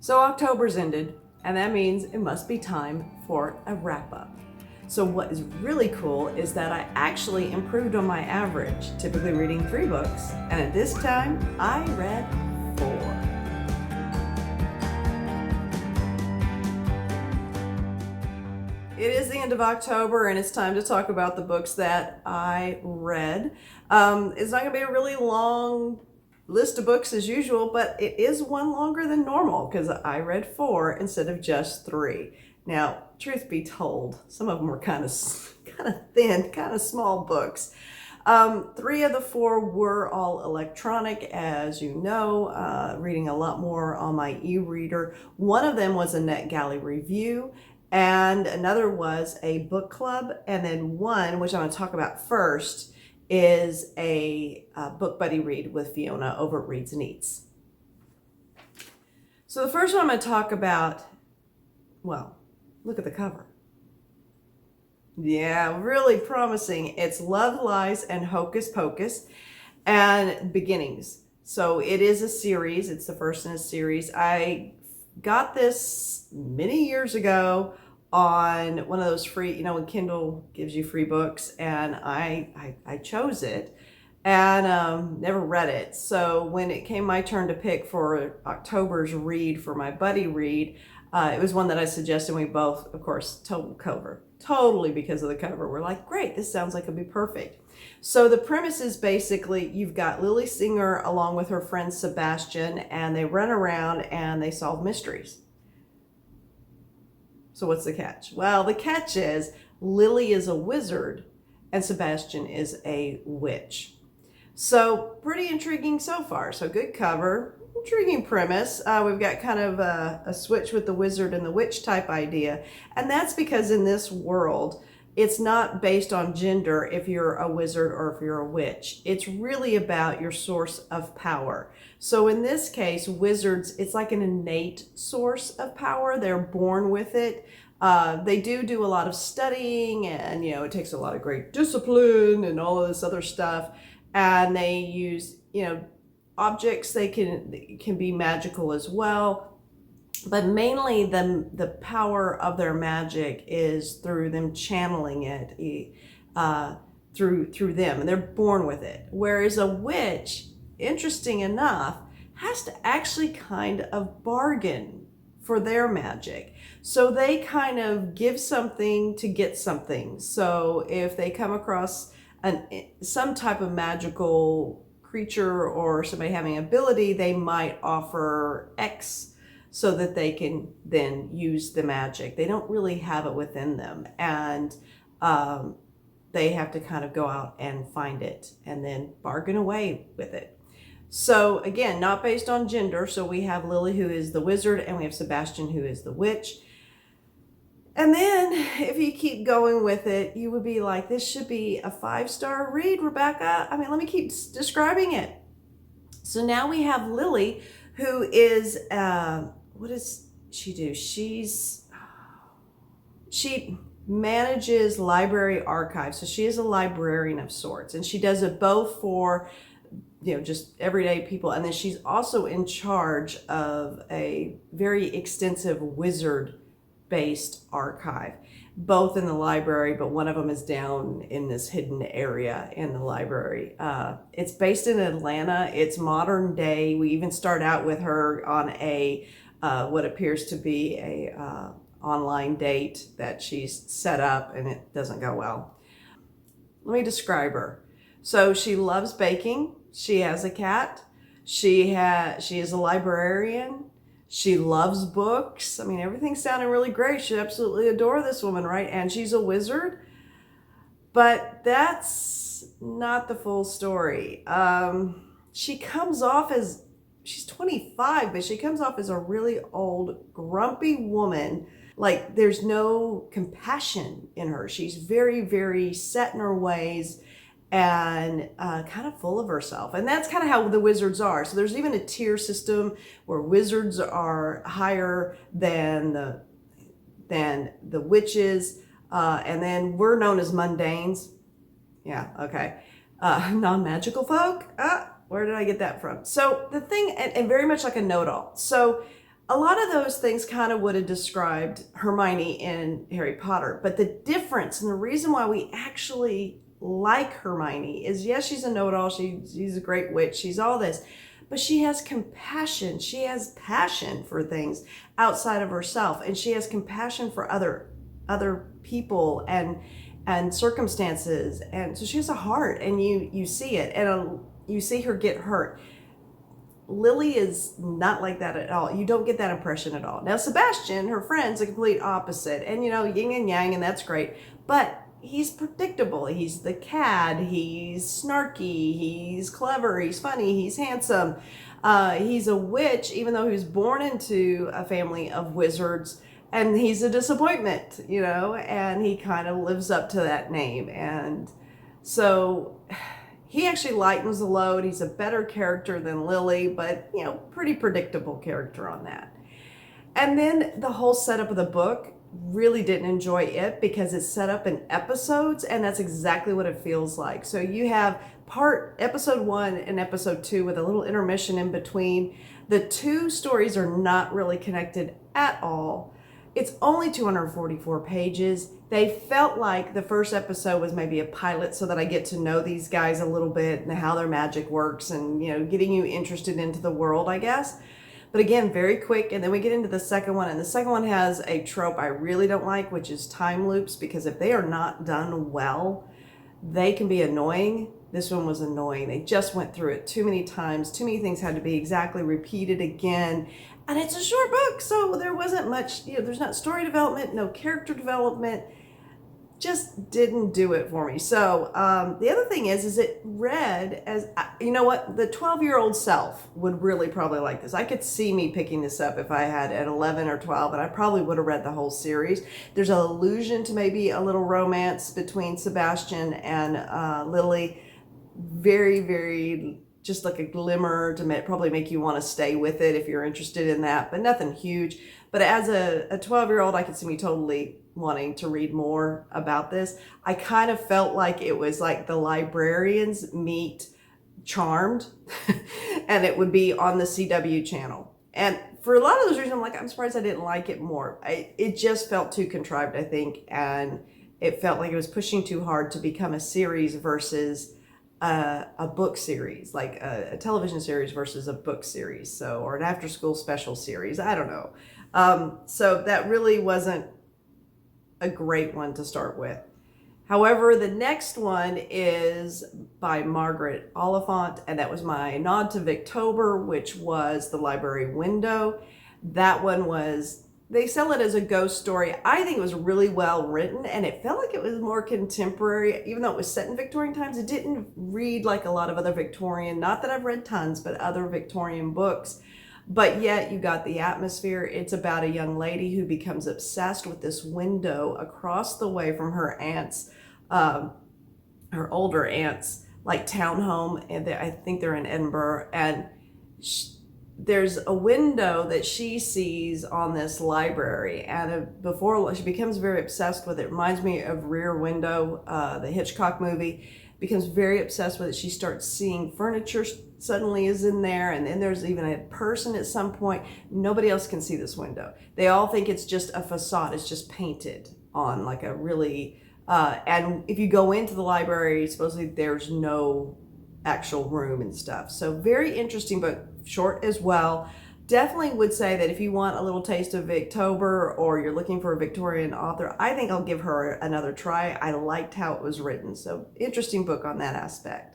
So October's ended, and that means it must be time for a wrap-up. So what is really cool is that I actually improved on my average, typically reading 3 books, and at this time I read 4. It is the end of October and it's time to talk about the books that I read. It's not going to be a really long list of books as usual, but it is one longer than normal because I read 4 instead of just 3. Now, truth be told, some of them were kind of thin, kind of small books. 3 of the 4 were all electronic, as you know, reading a lot more on my e-reader. One of them was a NetGalley review, and another was a book club, and then one, which I'm going to talk about first, is a book buddy read with Fiona over at Reads and Eats. So the first one I'm going to talk about, well, look at the cover. Yeah, really promising. It's Love, Lies, and Hocus Pocus and Beginnings. So it is a series. It's the first in a series. I got this many years ago on one of those free, you know, when Kindle gives you free books, and I chose it and never read it. So when it came my turn to pick for October's read for my buddy read, it was one that I suggested. We both, of course, totally because of the cover. We're like, great, this sounds like it'd be perfect. So the premise is basically you've got Lily Singer along with her friend Sebastian, and they run around and they solve mysteries. So what's the catch? Well, the catch is Lily is a wizard and Sebastian is a witch. So pretty intriguing so far. So good cover, intriguing premise. We've got kind of a switch with the wizard and the witch type idea. And that's because in this world, it's not based on gender if you're a wizard or if you're a witch. It's really about your source of power. So in this case, wizards, it's like an innate source of power. They're born with it. They do a lot of studying, and you know, it takes a lot of great discipline and all of this other stuff. And they use, you know, objects. They can be magical as well. But mainly the power of their magic is through them channeling it through them, and they're born with it. Whereas a witch, interesting enough, has to actually kind of bargain for their magic. So they kind of give something to get something. So if they come across some type of magical creature or somebody having ability, they might offer X so that they can then use the magic. They don't really have it within them, and they have to kind of go out and find it and then bargain away with it. So again, not based on gender. So we have Lily, who is the wizard, and we have Sebastian, who is the witch. And then if you keep going with it, you would be like, this should be a 5-star read, Rebecca. I mean, let me keep describing it. So now we have Lily, who is, what does she do? She manages library archives. So she is a librarian of sorts, and she does it both for, you know, just everyday people. And then she's also in charge of a very extensive wizard-based archive, both in the library, but one of them is down in this hidden area in the library. It's based in Atlanta. It's modern day. We even start out with her on a what appears to be a online date that she's set up, and it doesn't go well. Let me describe her. So she loves baking. She has a cat. She is a librarian. She loves books. I mean, everything's sounding really great. She absolutely adore this woman, right? And she's a wizard. But that's not the full story. She comes off as, she's 25, but she comes off as a really old, grumpy woman. Like, there's no compassion in her. She's very, very set in her ways and kind of full of herself. And that's kind of how the wizards are. So there's even a tier system where wizards are higher than the witches. And then we're known as mundanes. Yeah, okay. Non-magical folk. Where did I get that from? So the thing, and very much like a know-it-all. So A lot of those things kind of would have described Hermione in Harry Potter, but the difference and the reason why we actually like Hermione is, yes, she's a know-it-all, she's a great witch, she's all this, but she has compassion, she has passion for things outside of herself, and she has compassion for other people and circumstances, and so she has a heart, and you see it, and you see her get hurt. Lily is not like that at all. You don't get that impression at all. Now, Sebastian, her friend's a complete opposite, and yin and yang, and that's great, but he's predictable. He's the cad, he's snarky, he's clever, he's funny, he's handsome. He's a witch, even though he was born into a family of wizards, and he's a disappointment, and he kind of lives up to that name. And so he actually lightens the load. He's a better character than Lily, but, pretty predictable character on that. And then the whole setup of the book, really didn't enjoy it because it's set up in episodes, and that's exactly what it feels like. So you have episode 1 and episode 2 with a little intermission in between. The two stories are not really connected at all. It's only 244 pages. They felt like the first episode was maybe a pilot so that I get to know these guys a little bit and how their magic works and, getting you interested into the world, I guess. But again, very quick. And then we get into the second one. And the second one has a trope I really don't like, which is time loops, because if they are not done well, they can be annoying. This one was annoying. They just went through it too many times. Too many things had to be exactly repeated again. And it's a short book, so there wasn't much, there's not story development, no character development. Just didn't do it for me. So the other thing is it read as, you know what, the 12-year-old self would really probably like this. I could see me picking this up if I had at 11 or 12, and I probably would have read the whole series. There's an allusion to maybe a little romance between Sebastian and Lily. Very, very, just like a glimmer to probably make you want to stay with it if you're interested in that, but nothing huge. But as a 12-year-old, I could see me totally wanting to read more about this. I kind of felt like it was like the Librarians meet Charmed, and it would be on the CW channel. And for a lot of those reasons, I'm surprised I didn't like it more. It just felt too contrived, I think, and it felt like it was pushing too hard to become a series versus a book series, like a television series versus a book series, or an after-school special series. I don't know. So that really wasn't a great one to start with. However, the next one is by Margaret Oliphant, and that was my nod to Victober, which was The Library Window. That one was, they sell it as a ghost story. I think it was really well written, and it felt like it was more contemporary. Even though it was set in Victorian times, it didn't read like a lot of other Victorian, not that I've read tons, but other Victorian books. But yet you got the atmosphere. It's about a young lady who becomes obsessed with this window across the way from her aunt's, her older aunt's, like townhome, and I think they're in Edinburgh, and there's a window that she sees on this library, and before she becomes very obsessed with it. Reminds me of Rear Window, the Hitchcock movie. Becomes very obsessed with it. She starts seeing furniture suddenly is in there, and then there's even a person at some point. Nobody else can see this window. They all think it's just a facade. It's just painted on like a really, and if you go into the library, supposedly there's no actual room and stuff. So very interesting, but short as well. Definitely would say that if you want a little taste of Victober, or you're looking for a Victorian author, I think I'll give her another try. I liked how it was written. So interesting book on that aspect.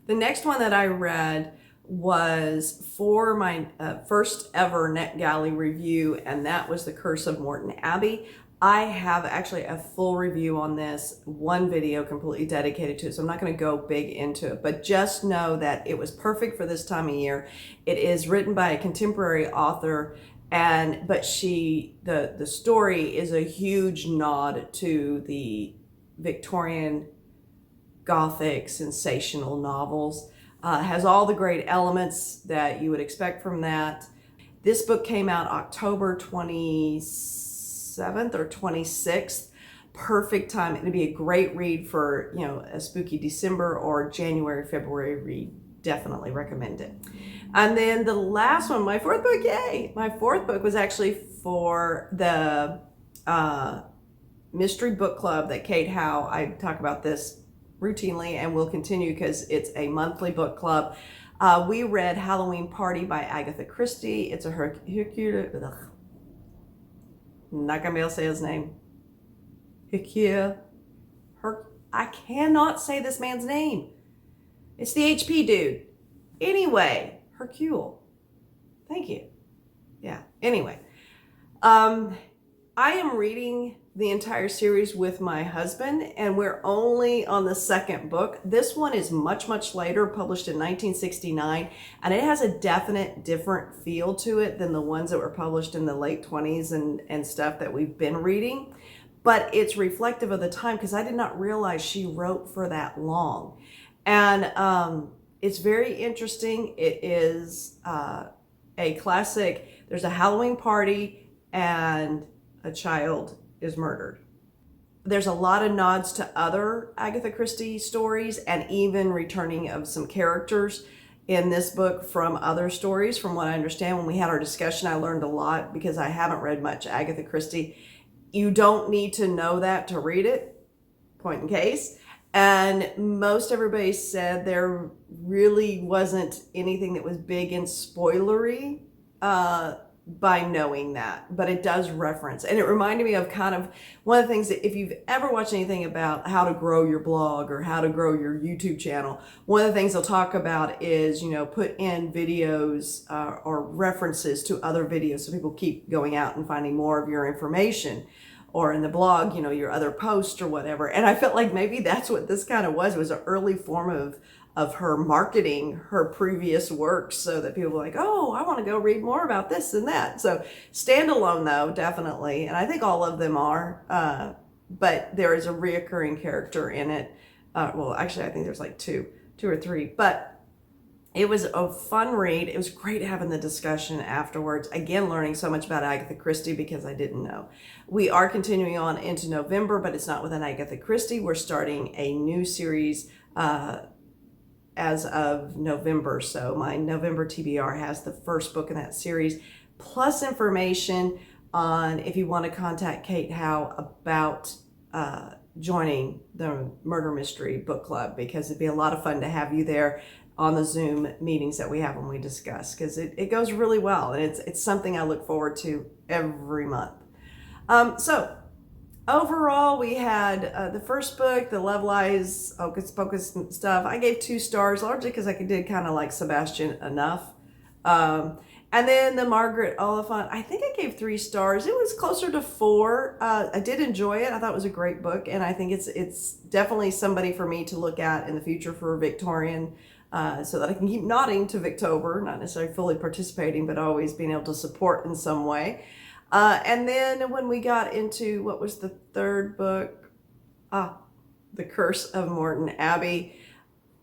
The next one that I read was for my first ever NetGalley review, and that was The Curse of Morton Abbey. I have actually a full review on this, one video completely dedicated to it, so I'm not going to go big into it, but just know that it was perfect for this time of year. It is written by a contemporary author, but the story is a huge nod to the Victorian Gothic sensational novels. Has all the great elements that you would expect from that. This book came out October 27th or 26th. Perfect time. It'd be a great read for, a spooky December or January, February read. Definitely recommend it. And then the last one, my fourth book, yay! My fourth book was actually for the mystery book club that Kate Howe, I talk about this routinely and will continue because it's a monthly book club. We read Hallowe'en Party by Agatha Christie. It's a not gonna be able to say his name. I cannot say this man's name. It's the HP dude. Anyway, Hercule. Thank you. Yeah, anyway. I am reading the entire series with my husband, and we're only on the second book. This one is much, much later, published in 1969, and it has a definite different feel to it than the ones that were published in the late 20s and stuff that we've been reading. But it's reflective of the time because I did not realize she wrote for that long. And it's very interesting. It is a classic. There's a Halloween party and a child is murdered. There's a lot of nods to other Agatha Christie stories and even returning of some characters in this book from other stories. From what I understand, when we had our discussion, I learned a lot because I haven't read much Agatha Christie. You don't need to know that to read it, point in case. And most everybody said there really wasn't anything that was big and spoilery by knowing that, but it does reference. And it reminded me of kind of one of the things that if you've ever watched anything about how to grow your blog or how to grow your YouTube channel, one of the things they'll talk about is, you know, put in videos or references to other videos so people keep going out and finding more of your information. Or in the blog, you know, your other post or whatever. And I felt like maybe that's what this kind of was an early form of her marketing her previous works so that people were like, oh, I want to go read more about this and that. So standalone though, definitely. And I think all of them are, but there is a reoccurring character in it. Well, actually, I think there's like two or three, but it was a fun read. It was great having the discussion afterwards. Again, learning so much about Agatha Christie because I didn't know. We are continuing on into November, but it's not with an Agatha Christie. We're starting a new series as of November. So my November TBR has the first book in that series, plus information on if you want to contact Kate Howe about joining the Murder Mystery Book Club, because it'd be a lot of fun to have you there on the Zoom meetings that we have when we discuss, because it goes really well, and it's something I look forward to every month. So overall, we had the first book, the Love Lies, Hocus Pocus stuff. I gave 2 stars, largely because I did kind of like Sebastian enough. And then the Margaret Oliphant, I think I gave 3 stars. It was closer to 4. I did enjoy it. I thought it was a great book, and I think it's definitely somebody for me to look at in the future for Victorian. So that I can keep nodding to Victober, not necessarily fully participating, but always being able to support in some way. And then when we got into, what was the third book? The Curse of Morton, Abbey.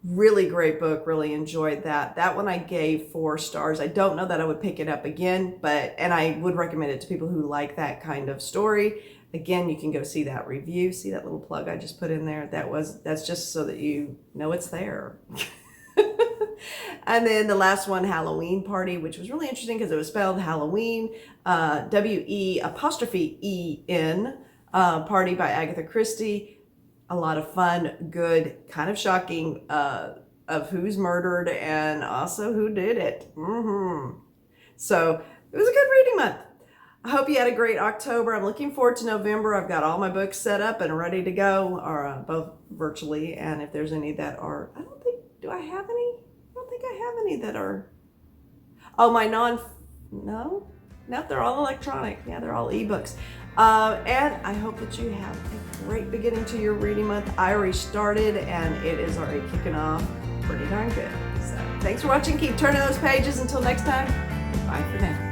Really great book, really enjoyed that. That one I gave 4 stars. I don't know that I would pick it up again, and I would recommend it to people who like that kind of story. Again, you can go see that review. See that little plug I just put in there? That's just so that you know it's there. And then the last one, Hallowe'en Party, which was really interesting because it was spelled Halloween, W-E''E-N, Party by Agatha Christie. A lot of fun, good, kind of shocking of who's murdered and also who did it. So it was a good reading month. I hope you had a great October. I'm looking forward to November. I've got all my books set up and ready to go, or both virtually. And if there's any that are, do I have any? I don't think I have any that are, no, they're all electronic. Yeah, they're all ebooks. And I hope that you have a great beginning to your reading month. I already started and it is already kicking off pretty darn good. So thanks for watching. Keep turning those pages. Until next time, bye for now.